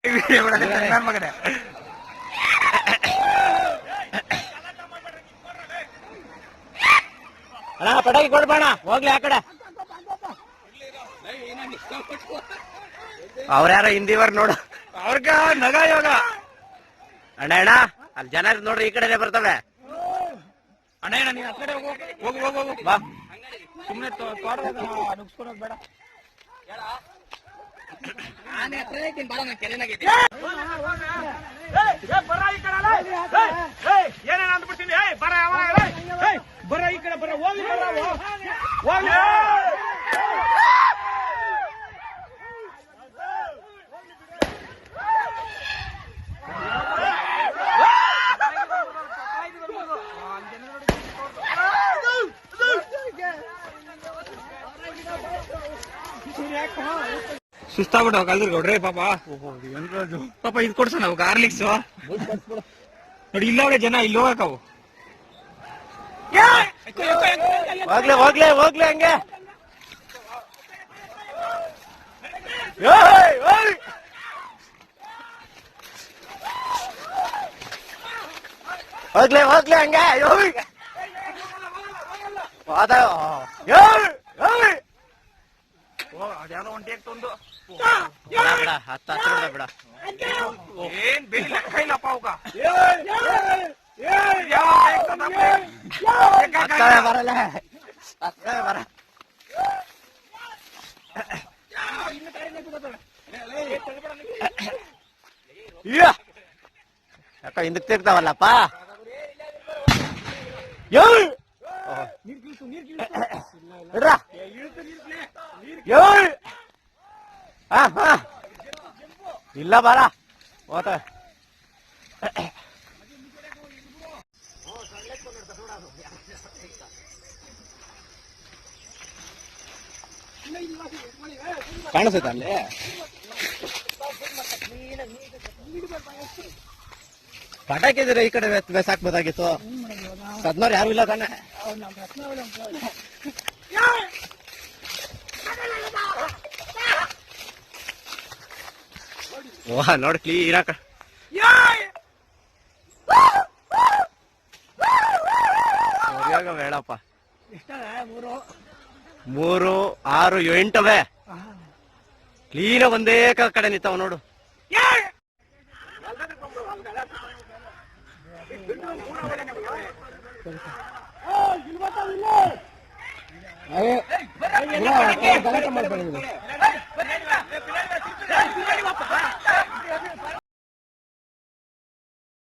ಮಗನೇ ಅಣ್ಣ ಪಟಾಕಿ ಕೊಡ್ಬೇಡ, ಹೋಗ್ಲಿ ಆ ಕಡೆ. ಅವ್ರ್ಯಾರ ಹಿಂದಿವರ್ ನೋಡು, ಅವ್ರಗ ನಗ ಯೋಗ. ಅಣ್ಣ ಅಣ್ಣ ಅಲ್ಲಿ ಜನ ನೋಡ್ರಿ, ಈ ಕಡೆನೆ ಬರ್ತವೆ. ಅಣ್ಣ ಅಣ್ಣ ನೀನ್ ಆ ಕಡೆ ಹೋಗು ಹೋಗು ಹೋಗು ಹೋಗು ಬಾ, ಸುಮ್ನೆ ನುಗ್ಸ್ಕೊಳೋದ್ ಬೇಡ. ಏನೇನ ಅಂದ್ಬಿಡ್ತೀನಿ, ಬರ ಈ ಕಡೆ ಬರ, ಹೋಗಿ ಸುಸ್ತಾಗ್ಬಿಟ್ಟು ಕಲ್ದ್ರ ಗೌಡ್ರೆ ಪಾಪ. ಪಾಪ ಇದು ಕೊಡ್ಸೋಣ ಅವು ಹಾರ್ಲಿಕ್ಸ್ ನೋಡಿ, ಇಲ್ಲ ಅವಳೆ ಜನ ಇಲ್ಲಿ ಹೋಗಕ್ಕವು. ಹೋಗ್ಲಿ ಹೋಗ್ಲಿ ಹೋಗ್ಲಿ ಹಂಗೆ. ಹೋಗ್ಲಿ ಹೋಗ್ಲಿ ಹಂಗೆ. ಅದ್ಯಾವುದೋ ಒಂಟಿ ಆಗ್ತೊಂದು ಹತ್ತ ಬಿಡ. ಏನ್ ಬೇಕಪ್ಪ ಅವಕ ಬರಲ್ಲ ಬರ. ಯಾಕ ಹಿಂದಕ್ ತಿರ್ತಾವಲ್ಲಪ್ಪ. ಇಲ್ಲ ಬರ ಹೋತ. ಕಾಣಿಸುತ್ತ ಅಲ್ಲಿ ಪಟಾಕಿ ಇದ್ರೆ ಈ ಕಡೆ ಬೇಸಾಕ್ಬೋದಾಗಿತ್ತು. ಸದ್ನವ್ರು ಯಾರು ಇಲ್ಲ ತಾನೆ. ವಾಹ್ ನೋಡಿ ಕ್ಲೀನ್ ಹಾಕ. 3, 6, 8 ಕ್ಲೀನ ಒಂದೇ ಕಡೆ ನಿಂತಾವ ನೋಡು. ಗಲಾಟೆ ಮಾಡ್ಬೇಡಿ.